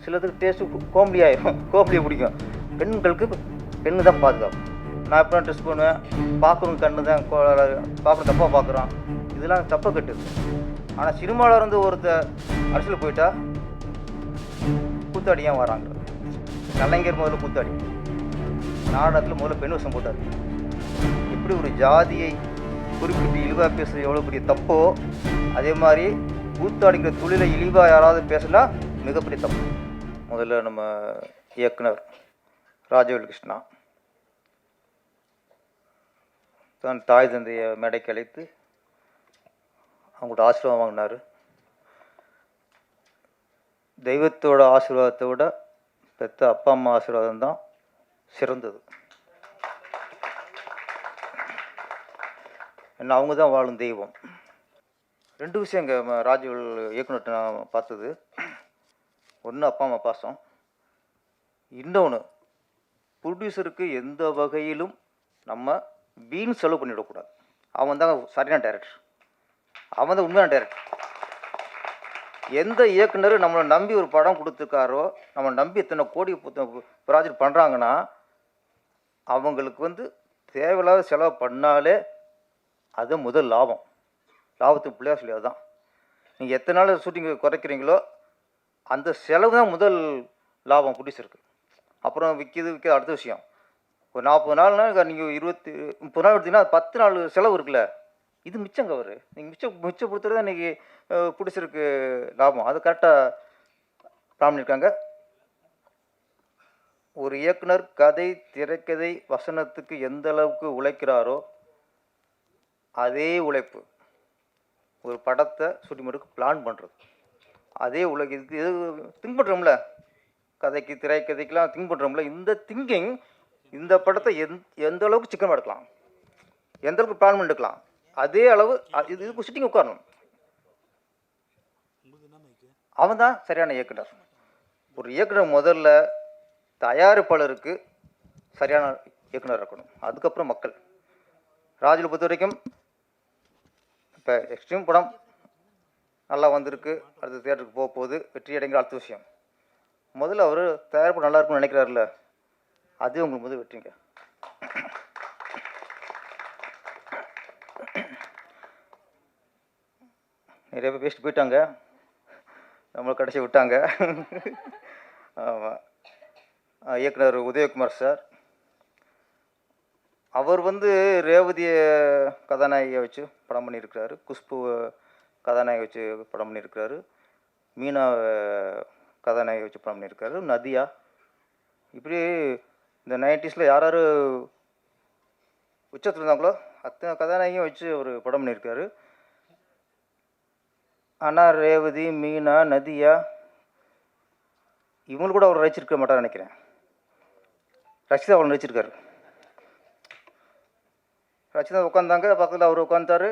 சிலதுக்கு taste கோம்படி ஆகிடும், கோம்படியை பிடிக்கும். பெண்களுக்கு பெண்ணு தான் பாதுகாப்பு. நான் எப்போ ட்ரெஸ் பண்ணுவேன், பார்க்குறவங்க கண்ணு தான் பார்க்குற தப்பாக பார்க்குறான், இதெல்லாம் தப்பை கட்டுது. ஆனால் சினிமாவில் இருந்து ஒருத்தர் அரசியல் போயிட்டா கூத்தாடியாக வராங்க. கலைஞர் முதல்ல கூத்தாடி, நாடகத்தில் முதல்ல பெண் வசம் போட்டார். எப்படி ஒரு ஜாதியை குறிப்பிட்டு இழிவாக பேசுறது எவ்வளோ பெரிய தப்போ, அதே மாதிரி கூத்தாடிக்கிற தொழிலை இழிவாக யாராவது பேசுனா மிகப்பெரிய தப்பு. முதல்ல நம்ம இயக்குனர் ராஜவேல் கிருஷ்ணா தான் தாய் தந்தையை மேடைக்கு அழைத்து அவங்களோட ஆசீர்வாதம் வாங்கினார். தெய்வத்தோட ஆசீர்வாதத்தை விட பெற்ற அப்பா அம்மா ஆசீர்வாதம் தான் சிறந்தது. ஏன்னா அவங்க தான் வாழும் தெய்வம். ரெண்டு விஷயம் இங்கே ராஜவேல் இயக்குனர்கிட்ட நான் பார்த்தது. ஒன்று அப்பா அம்மா பாசம், இன்னொன்று ப்ரொடியூசருக்கு எந்த வகையிலும் நம்ம வீண் செலவு பண்ணிவிடக்கூடாது. அவன் தான் சரியான டைரக்டர், அவன் தான் உண்மையான டைரக்டர். எந்த இயக்குனர் நம்மளை நம்பி ஒரு படம் கொடுத்துருக்காரோ, நம்ம நம்பி இத்தனை கோடி ப்ராஜெக்ட் பண்ணுறாங்கன்னா அவங்களுக்கு தேவையில்லாத செலவு பண்ணாலே அது முதல் லாபம். லாபத்துக்கு பிள்ளையா சொல்லி அதுதான். நீங்கள் எத்தனை நாள் ஷூட்டிங் குறைக்கிறீங்களோ அந்த செலவு தான் முதல் லாபம் ப்ரொடியூசருக்கு. அப்புறம் விற்கிது அடுத்த விஷயம். ஒரு 40 நாள்னா நீங்கள் 30 நாள் எடுத்தீங்கன்னா 10 நாள் செலவு இருக்குல்ல, இது மிச்சங்க. அவர் நீங்கள் மிச்சப்படுத்துறது தான் இன்றைக்கி ப்ரொடியூசருக்கு லாபம். அது கரெக்டாக பிளான் பண்ணியிருக்காங்க. ஒரு இயக்குனர் கதை, திரைக்கதை, வசனத்துக்கு எந்த அளவுக்கு உழைக்கிறாரோ அதே உழைப்பு ஒரு படத்தை ஷூட்டிங் பண்ணுறதுக்கு பிளான் பண்ணுறது. அதே இதுக்கு இது திங்க் பண்ணுறோம்ல, கதைக்கு திரைக்கதைக்கெலாம் திங்க் பண்ணுறோம்ல, இந்த திங்கிங் இந்த படத்தை எந்த அளவுக்கு சிக்கனமாக எடுக்கலாம், எந்த அளவுக்கு பிளான் பண்ணி எடுக்கலாம், அதே அளவு இதுக்கு ஷூட்டிங் உட்காரணும். அவன் தான் சரியான இயக்குனர். ஒரு இயக்குனர் முதல்ல தயாரிப்பாளருக்கு சரியான இயக்குனர் இருக்கணும், அதுக்கப்புறம் மக்கள். ராஜுவை பொறுத்த வரைக்கும் இப்போ எக்ஸ்ட்ரீம் படம் நல்லா வந்திருக்கு, அடுத்த தியேட்டருக்கு போக போகுது, வெற்றி அடைங்கிற அடுத்த விஷயம். முதல்ல அவர் தயாரிப்பு நல்லா இருக்குன்னு நினைக்கிறாருல்ல, அது உங்களுக்கு முதல் வெற்றிங்க. நிறைய பேர் பேசிட்டு போயிட்டாங்க, நம்மளை கடைசி விட்டாங்க. ஆமாம், இயக்குனர் உதயகுமார் சார், அவர் ரேவதியை கதாநாயகியை வச்சு படம் பண்ணியிருக்கிறாரு, குஷ்பு கதாநாயகி வச்சு படம் பண்ணியிருக்கிறாரு, மீனா கதாநாயகி வச்சு படம் பண்ணியிருக்காரு, நதியா. இப்படி இந்த 90s யார் யார் உச்சத்தில் இருந்தாங்களோ அத்தனை கதாநாயகியும் வச்சு ஒரு படம் பண்ணியிருக்காரு. ஆனால் ரேவதி, மீனா, நதியா இவங்களுக்கு கூட அவர் ரசிச்சிருக்க மாட்டார் நினைக்கிறேன். ரசிதா அவர் நடிச்சிருக்காரு. ரசிதா உட்காந்தாங்க, பக்கத்தில் அவர் உட்காந்தாரு.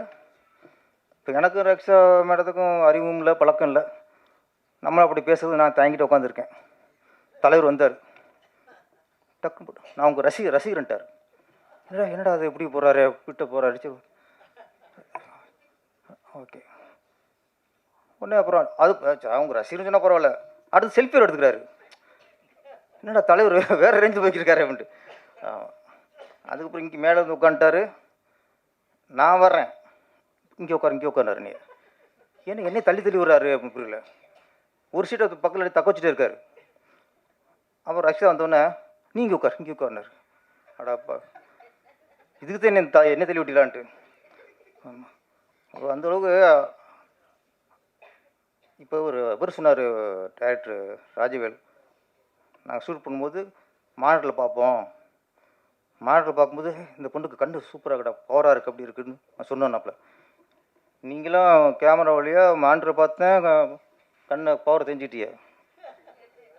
இப்போ எனக்கும் ரக்ஷா மேடத்துக்கும் அறிவும் இல்லை, பழக்கம் இல்லை. நம்மளும் அப்படி பேசுறது நான் தாங்கிட்டு உட்காந்துருக்கேன். தலைவர் வந்தார், டக்குன்னு போட்டு நான் உங்கள் ரசிகர்ன்ட்டார். என்னடா அது எப்படி போகிறாரு, விட்டு போகிறாரு. ஓகே, உடனே அப்புறம் அது அவங்க ரசிகர்னு சொன்னால் பரவாயில்ல, அடுத்து செல்ஃபி எடுத்துக்கிறாரு. என்னடா தலைவர் வேறு ரேஞ்சு போய்க்கிருக்காரு அப்படின்ட்டு. அதுக்கப்புறம் இங்கே மேலே வந்து உட்காந்துட்டாரு. நான் வர்றேன், இங்கே உட்காருனாரு. நீ என்னை தள்ளி விடுறாரு அப்படின்னு புரியல. ஒரு சீட்டை பக்கத்தில் தக்க வச்சுட்டே இருக்காரு. அப்புறம் ரக்ஷா வந்தோடனே நீ இங்கே உட்காருனாரு. அடாப்பா, இதுக்கு தான் என்ன தள்ளி விட்டலான்ட்டு. ஆமாம், அந்தளவுக்கு. இப்போ இவர் சொன்னார் டைரக்டர் ராஜவேல், நாங்கள் ஷூட் பண்ணும்போது மானிட்டரில் பார்ப்போம், மானிட்டரில் பார்க்கும்போது இந்த பொண்ணுக்கு கண்ணு சூப்பராக இருக்கா, பவராக இருக்குது, அப்படி இருக்குதுன்னு நான் சொன்னேன்னாப்பில். நீங்களாம் கேமரா வழியாக மானிட்டரை பார்த்தேன் கண்ணை பவரை தெரிஞ்சுக்கிட்டிய.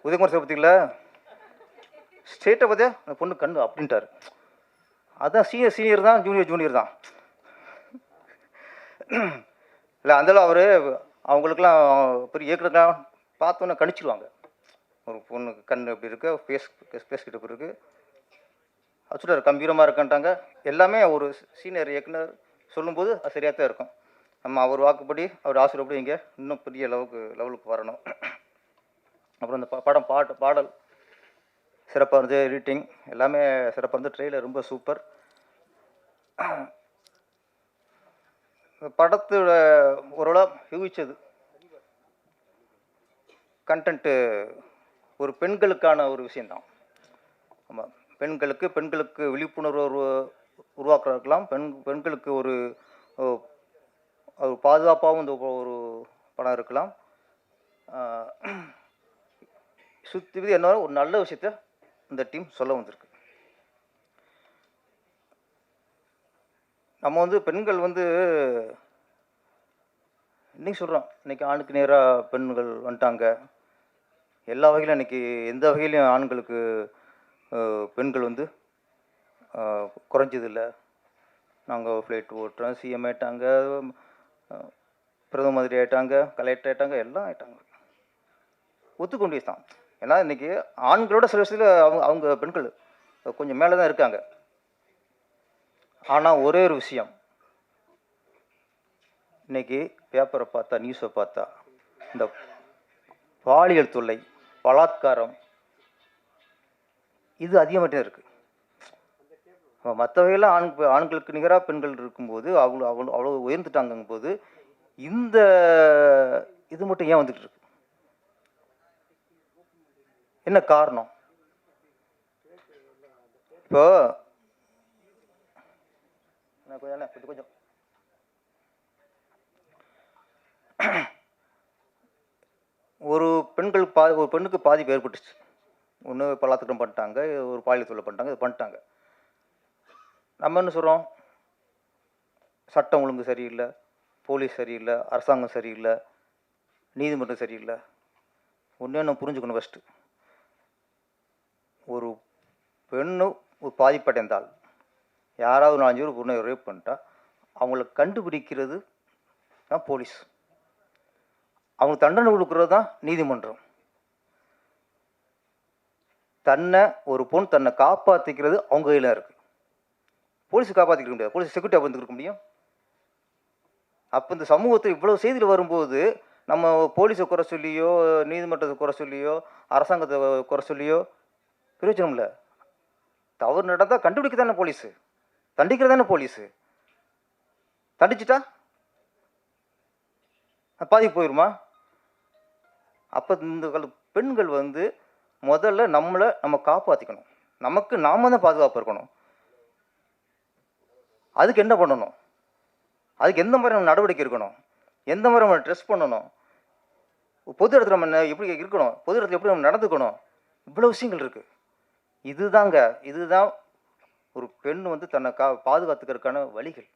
உதயகுமார் சார் பார்த்தீங்களா, ஸ்ட்ரெயிட்டாக பார்த்தியா அந்த பொண்ணு கண்ணு அப்படின்ட்டார். அதுதான் சீனியர் தான், ஜூனியர் தான். இல்லை அந்தளவு அவர் அவங்களுக்கெல்லாம் பெரிய இயக்குனர்லாம் பார்த்தோன்னே கணிச்சிடுவாங்க. ஒரு பொண்ணுக்கு கண் எப்படி இருக்கு, ஃபேஸ் கிட்ட இருக்குது, அது சொல்கிறார் கம்பீரமாக இருக்குன்ட்டாங்க. எல்லாமே ஒரு சீனியர் இயக்குனர் சொல்லும்போது அது சரியாக தான் இருக்கும். நம்ம அவர் வாக்குப்படி, அவர் ஆசிரியப்படி இங்கே இன்னும் பெரிய லெவலுக்கு வரணும். அப்புறம் இந்த படம் பாடல் சிறப்பாக இருந்தது. எடிட்டிங் எல்லாமே சிறப்பாக இருந்தது. ட்ரெய்லர் ரொம்ப சூப்பர். படத்தோட ஓரளவு யூகிச்சது கண்டென்ட்டு ஒரு பெண்களுக்கான ஒரு விஷயந்தான். ஆமாம், பெண்களுக்கு விழிப்புணர்வு உருவாக்குறதுக்கலாம். பெண்களுக்கு ஒரு பாதுகாப்பாகவும் இந்த ஒரு படம் இருக்கலாம். சுற்றி என்ன ஒரு நல்ல விஷயத்த இந்த டீம் சொல்ல வந்திருக்கு. நம்ம வந்து பெண்கள் வந்து இன்றைக்கி சொல்கிறோம், இன்றைக்கி ஆணுக்கு நேராக பெண்கள் வந்துட்டாங்க. எல்லா வகையிலும் இன்றைக்கி எந்த வகையிலையும் ஆண்களுக்கு பெண்கள் வந்து குறைஞ்சதில்லை. நாங்கள் ஃப்ளைட் ஓட்டுறோம், சிஎம் ஆகிட்டாங்க, பிரதம மந்திரி ஆகிட்டாங்க, கலெக்டர் ஆகிட்டாங்க, எல்லாம் ஆகிட்டாங்க. ஒத்துக்கொண்டு தான். ஏன்னா இன்றைக்கி ஆண்களோட சில விஷயத்தில் அவங்க பெண்கள் கொஞ்சம் மேலே தான் இருக்காங்க. ஆனால் ஒரே ஒரு விஷயம், இன்றைக்கி பேப்பரை பார்த்தா, நியூஸை பார்த்தா, இந்த பாலியல் தொல்லை, பலாத்காரம் இது அதிகமாகிட்டே இருக்குது. மற்ற வகையில் ஆண்களுக்கு நிகராக பெண்கள் இருக்கும்போது அவ்வளோ உயர்ந்துட்டாங்கும் போது இந்த இது மட்டும் ஏன் வந்துட்டு இருக்கு? என்ன காரணம்? இப்போ கொஞ்சம் ஒரு பெண்ணுக்கு பாதிப்பு ஏற்பட்டுச்சு. ஒன்று பலாத்காரம் பண்ணிட்டாங்க, ஒரு பாலியல் தொல்லை பண்ணிட்டாங்க, இது பண்ணிட்டாங்க. நம்ம என்ன சொல்கிறோம்? சட்டம் ஒழுங்கு சரியில்லை, போலீஸ் சரியில்லை, அரசாங்கம் சரியில்லை, நீதிமன்றம் சரியில்லை. ஒன்றே நம்ம புரிஞ்சுக்கணும். ஃபஸ்ட்டு ஒரு பெண்ணு ஒரு பாதிப்படைந்தால், யாராவது 4 பேர் பொண்ணை ரேப் பண்ணிட்டா அவங்கள கண்டுபிடிக்கிறது தான் போலீஸ், அவங்களுக்கு தண்டனை கொடுக்கறது தான் நீதிமன்றம். ஒரு பொண்ணு தன்னை காப்பாற்றிக்கிறது அவங்க கையில் இருக்குது. போலீஸ் காப்பாற்றிக்க முடியாது, போலீஸ் செக்யூரிட்டி வந்துருக்க முடியும். அப்போ இந்த சமூகத்தில் இவ்வளோ செய்தியில் வரும்போது நம்ம போலீஸை குறை சொல்லியோ, நீதிமன்றத்தை குறை சொல்லியோ, அரசாங்கத்தை குறை சொல்லியோ பிரயோஜனம் இல்லை. தவறு நடந்தால் கண்டுபிடிக்க தானே போலீஸு, தண்டிக்கிறது தானே போலீஸு. தண்டிச்சிட்டா பாதிப்பு போயிடுமா? அப்போ இந்த பெண்கள் வந்து முதல்ல நம்ம காப்பாற்றிக்கணும். நமக்கு நாம தான் பாதுகாப்பு இருக்கணும். அதுக்கு என்ன பண்ணணும்? அதுக்கு எந்த மாதிரி நம்ம நடவடிக்கை இருக்கணும்? எந்த மாதிரி நம்ம ட்ரெஸ் பண்ணணும்? பொது இடத்துல நம்ம எப்படி இருக்கணும்? பொது இடத்துல எப்படி நம்ம நடந்துக்கணும்? இவ்வளோ விஷயங்கள் இருக்குது. இதுதான் ஒரு பெண் வந்து தன்னை பாதுகாத்துக்கிறதுக்கான வழிகள்.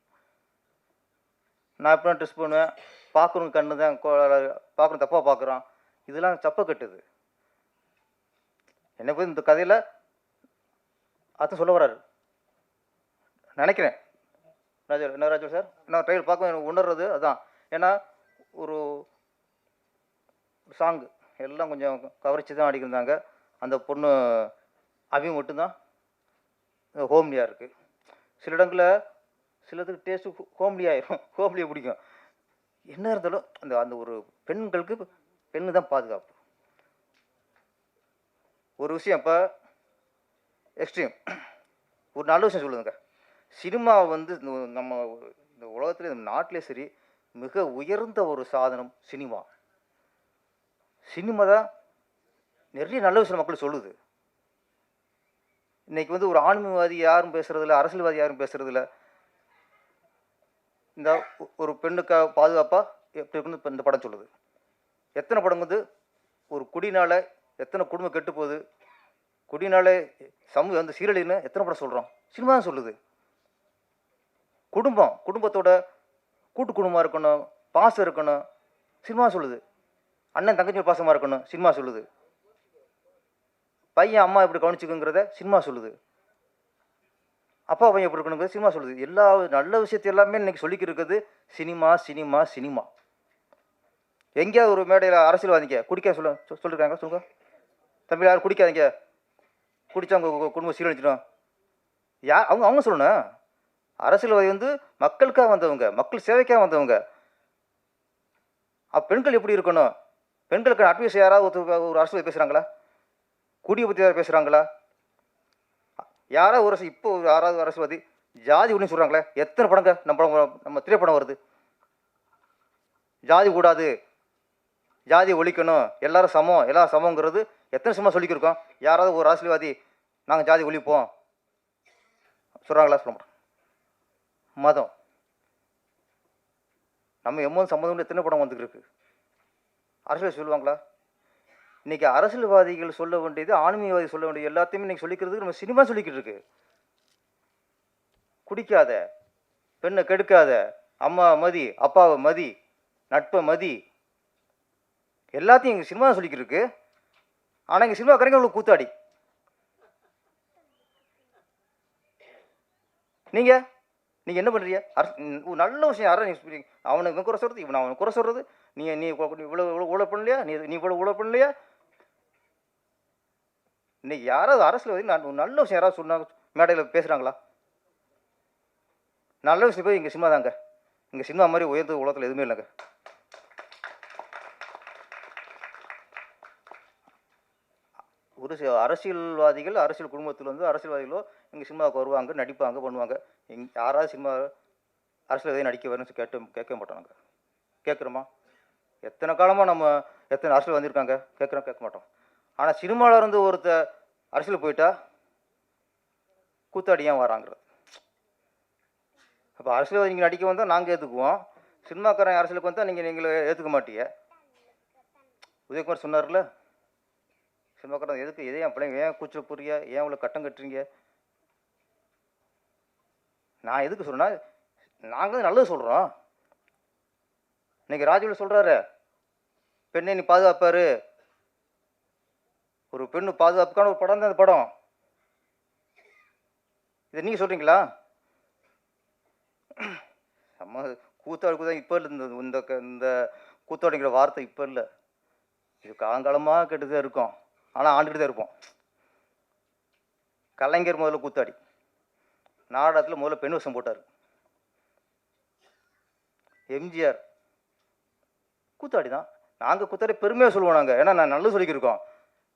நான் எப்படி ட்ரெஸ் பண்ணுவேன், பார்க்குறவங்க கண்ணு தான் பார்க்குறோம், தப்பாக பார்க்குறான், இதெல்லாம் தப்பை கட்டுது. என்ன போய் இந்த கதையில் அதான் சொல்ல வர்றாரு நினைக்கிறேன். ராஜு சார், நான் ட்ரெயில் பார்க்க எனக்கு உணர்றது அதுதான். ஏன்னா ஒரு சாங்கு எல்லாம் கொஞ்சம் கவர்ச்சி தான் அடிக்கிறாங்க. அந்த பொண்ணு அவங்க மட்டும்தான் ஹோம்லியாக இருக்குது. சில இடங்களில் சிலதுக்கு டேஸ்ட்டு ஹோம்லியாகிடும், ஹோம்லியாக பிடிக்கும். என்ன இருந்தாலும் அந்த ஒரு பெண்களுக்கு பெண்ணு தான் பாதுகாப்பு. ஒரு விஷயம் இப்போ எக்ஸ்ட்ரீம் ஒரு நல்ல விஷயம் சொல்லுதுங்க. சினிமா வந்து நம்ம இந்த உலகத்தில் இந்த நாட்டிலே சரி மிக உயர்ந்த ஒரு சாதனம் சினிமா. சினிமா தான் நிறைய நல்ல விஷயம் மக்கள் சொல்லுது. இன்றைக்கி வந்து ஒரு ஆன்மீகவாதி யாரும் பேசுகிறதில்ல, அரசியல்வாதி யாரும் பேசுகிறதில்ல. இந்த ஒரு பெண்ணுக்காக பாதுகாப்பாக எப்படி இருக்குன்னு இப்போ இந்த படம் சொல்லுது. எத்தனை படம் வந்து ஒரு குடினால எத்தனை குடும்பம் கெட்டு போகுது, குடினால சமூகம் வந்து சீரழின்னு எத்தனை படம் சொல்கிறோம். சினிமா தான் சொல்லுது. குடும்பத்தோட கூட்டு குடும்பமாக இருக்கணும், பாசம் இருக்கணும், சினிமா சொல்லுது. அண்ணன் தங்கச்சி பாசமாக இருக்கணும், சினிமா சொல்லுது. பையன் அம்மா எப்படி கவனிச்சுக்குங்கிறத சினிமா சொல்லுது. அப்பா பையன் எப்படி இருக்கணுங்கிறது சினிமா சொல்லுது. எல்லா நல்ல விஷயத்தை எல்லாமே இன்னைக்கு சொல்லிக்கிட்டு இருக்குது சினிமா சினிமா சினிமா. எங்கேயாவது ஒரு மேடையில் அரசியல்வாதிங்க குடிக்க சொல்லியிருக்காங்க சொல்லுங்க தம்பி, யாரும் குடிக்காதீங்க, குடித்தா அவங்க குடும்பம் சீரழிச்சிடும். அவங்க சொல்லணும். அரசியல்வாதி வந்து மக்களுக்காக வந்தவங்க, மக்கள் சேவைக்காக வந்தவங்க. பெண்கள் எப்படி இருக்கணும், பெண்களுக்கு அட்வைஸ் யாராவது ஒரு அரசியல் பேசுகிறாங்களா? குடியை பற்றி யாராவது பேசுகிறாங்களா? யாராவது ஒரு இப்போ யாராவது அரசியல்வாதி ஜாதி ஒன்று சொல்கிறாங்களே? எத்தனை படங்க நம்ம திரைப்படம் வருது? ஜாதி கூடாது, ஜாதி ஒழிக்கணும், எல்லாரும் சமம், எல்லாம் சமங்கிறது எத்தனை சினிமா சொல்லிக்கிருக்கோம்? யாராவது ஒரு அரசியல்வாதி நாங்கள் ஜாதி ஒழிப்போம் சொல்கிறாங்களா? சொல்ல மாட்டோம். மதம் நம்ம எம்மோது சம்மந்தம் எத்தனை படம் வந்துருக்கு? அரசியல் சொல்லுவாங்களா? இன்றைக்கி அரசியல்வாதிகள் சொல்ல வேண்டியது, ஆன்மீகவாதி சொல்ல வேண்டியது எல்லாத்தையுமே இன்றைக்கி சொல்லிக்கிறதுக்கு நம்ம சினிமா சொல்லிக்கிட்டு இருக்கு. குடிக்காத, பெண்ணை கெடுக்காத, அம்மா மதி, அப்பாவை மதி, நட்பை மதி, எல்லாத்தையும் எங்கள் சினிமா சொல்லிக்கிட்டு இருக்கு. ஆனால் எங்கள் சினிமாக்காரங்க இவ்வளோ கூத்தாடி. நீங்கள் என்ன பண்ணுறீங்க? நல்ல விஷயம் யாரும் நீ அவனுக்கு குறை சொல்கிறது, இவன் அவனுக்கு குறை சொல்கிறது, நீ இவ்வளோ இவ்வளோ பண்ணலையா, நீ இவ்வளோ இவ்வளோ பண்ணலையா? இன்னைக்கு யாராவது அரசியல் நல்ல விஷயம் யாராவது சொன்னாங்க மேடையில் பேசுகிறாங்களா? நல்ல விஷயம் போய் இங்கே சினிமா தாங்க. இங்கே சினிமா மாதிரி உயர்ந்த உலகத்தில் எதுவுமே இல்லைங்க. ஒரு சில அரசியல்வாதிகள், அரசியல் குடும்பத்தில் வந்து அரசியல்வாதிகளோ எங்கள் சினிமாவுக்கு வருவாங்க, நடிப்பாங்க, பண்ணுவாங்க. யாராவது சினிமா அரசியல்வாதி நடிக்க வரணும்னு கேட்க மாட்டோம். நாங்கள் கேட்குறோமா? எத்தனை காலமாக நம்ம எத்தனை அரசியல் வந்திருக்காங்க, கேட்க மாட்டோம். ஆனால் சினிமாவில் இருந்து அரசியல் போயிட்டா கூத்தாடி ஏன் வராங்கிறது. அப்போ அரசியல்வாதி நீங்கள் நடிக்க வந்தால் நாங்கள் ஏற்றுக்குவோம், சினிமாக்காரன் அரசியலுக்கு வந்தால் நீங்களே ஏற்றுக்க மாட்டீங்க. உதயகுமார் சொன்னார்ல, சினிமாக்காரன் எதுக்கு எதே என் பிள்ளைங்க ஏன் கூச்சல் புரிய, ஏன் இவ்வளோ கட்டம் கட்டுறீங்க? நான் எதுக்கு சொல்கிறேன்னா, நாங்கள் நல்லது சொல்கிறோம். இன்னைக்கு ராஜுவில் சொல்கிறாரு, பெண்ணை நீ பாதுகாப்பாரு. ஒரு பெண்ணு பாதுகாப்புக்கான ஒரு படம் தான் அந்த படம். இதை நீங்கள் சொல்கிறீங்களா? நம்ம கூத்தாடுக்கு தான் இப்போ இல்லை, இந்த கூத்தாடிங்கிற வார்த்தை இப்போ இல்லை, இது காலங்காலமாக கேட்டு தான் இருக்கும். ஆனால் ஆண்டுகிட்டு தான் இருப்போம். கலைஞர் முதல்ல கூத்தாடி, நாடகத்தில் முதல்ல பெண் வேஷம் போட்டார். எம்ஜிஆர் கூத்தாடி தான். நாங்கள் கூத்தாடி பெருமையாக சொல்லுவோம் நாங்கள், ஏன்னா நான் நல்லது சொல்லிக்கிருக்கோம்.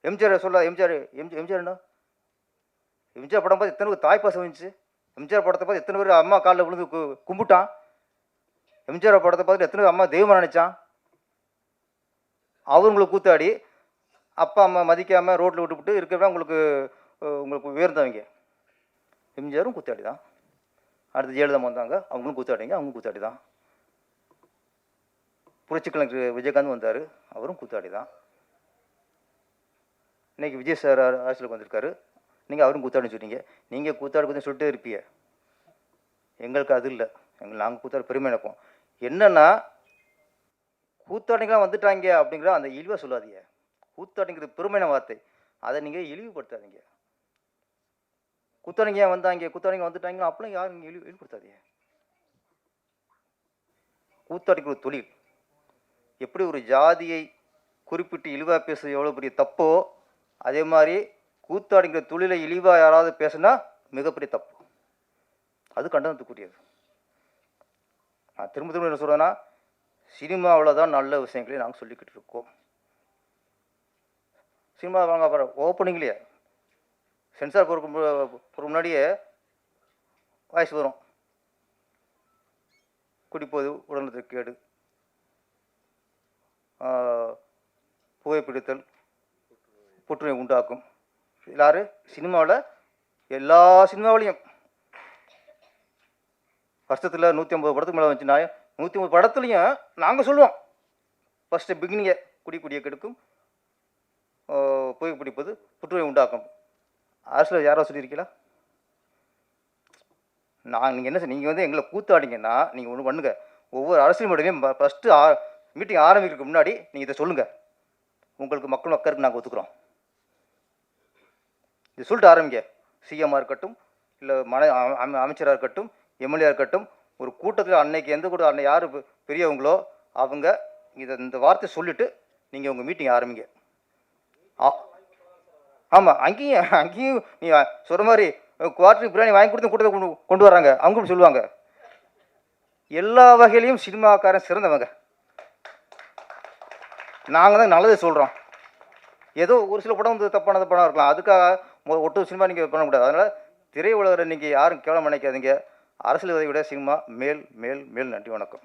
எம்ஜிஆர் சொல்ல எம்ஜிஆர் எம்ஜிஆர் படம் பார்த்து எத்தனை பேர் தாய்ப்பாசம் வந்துச்சு? எம்ஜிஆர் படத்தை பார்த்து எத்தனை பேர் அம்மா காலில் விழுந்து கும்பிட்டான்? எம்ஜிஆர் படத்தை பார்த்துட்டு எத்தனை பேர் அம்மா தெய்வமாக நினச்சான்? அவங்களுக்கு கூத்தாடி அப்பா அம்மா மதிக்காமல் ரோட்டில் விட்டுவிட்டு இருக்கிறவங்க உங்களுக்கு உயர்ந்தவங்க. எம்ஜிஆரும் கூத்தாடி தான். அடுத்து ஜெயலலிதா வந்தாங்க, அவங்களும் கூத்தாடிங்க, அவங்களும் கூத்தாடி தான். புரட்சிக்கலைஞர் விஜயகாந்த் வந்தார், அவரும் கூத்தாடி தான். இன்றைக்கி விஜய் சார் அரசியலுக்கு வந்திருக்காரு, நீங்கள் அவரும் கூத்தாடின்னு சொன்னீங்க. நீங்கள் கூத்தாடி கொஞ்சம் சொல்லிட்டே இருப்பீங்க, எங்களுக்கு அது இல்லை. நாங்கள் கூத்தாடி பெருமை நினைப்போம். என்னென்னா, கூத்தாடிங்களாம் வந்துட்டாங்க அப்படிங்கிற அந்த இழிவாக சொல்லாதீங்க. கூத்தாடிங்கிறது பெருமையான வார்த்தை, அதை நீங்கள் இழிவுபடுத்தாதீங்க. கூத்தாடிங்க ஏன் வந்தாங்க, கூத்தாடிங்க வந்துட்டாங்க அப்படிலாம் யாரும் நீங்கள் இழிவுபடுத்தாதீங்க. கூத்தாடிக்கிற தொழில் எப்படி ஒரு ஜாதியை குறிப்பிட்டு இழிவாக பேசுறது எவ்வளோ பெரிய தப்போ, அதே மாதிரி கூத்தாடிங்கிற தொழிலை இழிவாக யாராவது பேசுனா மிகப்பெரிய தப்பு. அது கண்டனத்துக்குரியது. நான் திரும்ப என்ன சொல்கிறேன்னா, சினிமாவில் தான் நல்ல விஷயங்களே நாங்கள் சொல்லிக்கிட்டு இருக்கோம். சினிமா வாங்க அப்புறம் ஓப்பனிங்லேயே சென்சார் போகிற முன்னாடியே வாய்ஸ் வரும், குடிப்போது உடல்நலத்திற்கு கேடு, புகைப்பிடித்தல் புற்றுநோய் உண்டாக்கும். யார் சினிமாவில் எல்லா சினிமாவிலையும் வருஷத்தில் 150 படத்துக்கு மேலே வந்துச்சுன்னா 150 படத்துலையும் நாங்கள் சொல்லுவோம், ஃபஸ்ட்டு பிகினிங்கை குடியை கெடுக்கும், புகைப்பிடிப்பது புற்றுநோய் உண்டாக்கும். அரசியல் யாரோ சொல்லியிருக்கீங்களா? நீங்கள் என்ன நீங்கள் வந்து எங்களை கூத்தாடிங்கன்னா நீங்கள் ஒன்று பண்ணுங்க, ஒவ்வொரு அரசியல் மேடையும் ஃபஸ்ட்டு மீட்டிங் ஆரம்பிக்கிறதுக்கு முன்னாடி நீங்கள் இதை சொல்லுங்கள், உங்களுக்கு மக்கள் மக்களுக்கு நாங்கள் ஒத்துக்கிறோம், இது சொல்லிட்டு ஆரம்பிங்க. சிஎம்மாக இருக்கட்டும், இல்லை அமைச்சராக இருக்கட்டும், எம்எல்ஏ இருக்கட்டும், ஒரு கூட்டத்தில் அன்னைக்கு எந்த கூட அன்னை யார் பெரியவங்களோ அவங்க இந்த வார்த்தை சொல்லிவிட்டு நீங்கள் உங்கள் மீட்டிங் ஆரம்பிங்க. ஆமாம், அங்கேயும் நீ சொல்கிற மாதிரி குவார்ட்டருக்கு பிரியாணி வாங்கி கொடுத்து கூட்டத்தை கொண்டு வராங்க, அவங்க சொல்லுவாங்க. எல்லா வகையிலையும் சினிமாக்காரன் சிறந்தவங்க. நாங்கள் தான் நல்லதே சொல்கிறோம். ஏதோ ஒரு சில படம் வந்து தப்பானது படம் இருக்கலாம். அதுக்காக ஒட்டு சினிமா நீங்கள் பண்ண முடியாது. அதனால் திரையுலகரை நீங்கள் யாரும் கேவலம் நினைக்காதீங்க. அரசியல்வாதியை விட சினிமா மேல் மேல் மேல். நன்றி, வணக்கம்.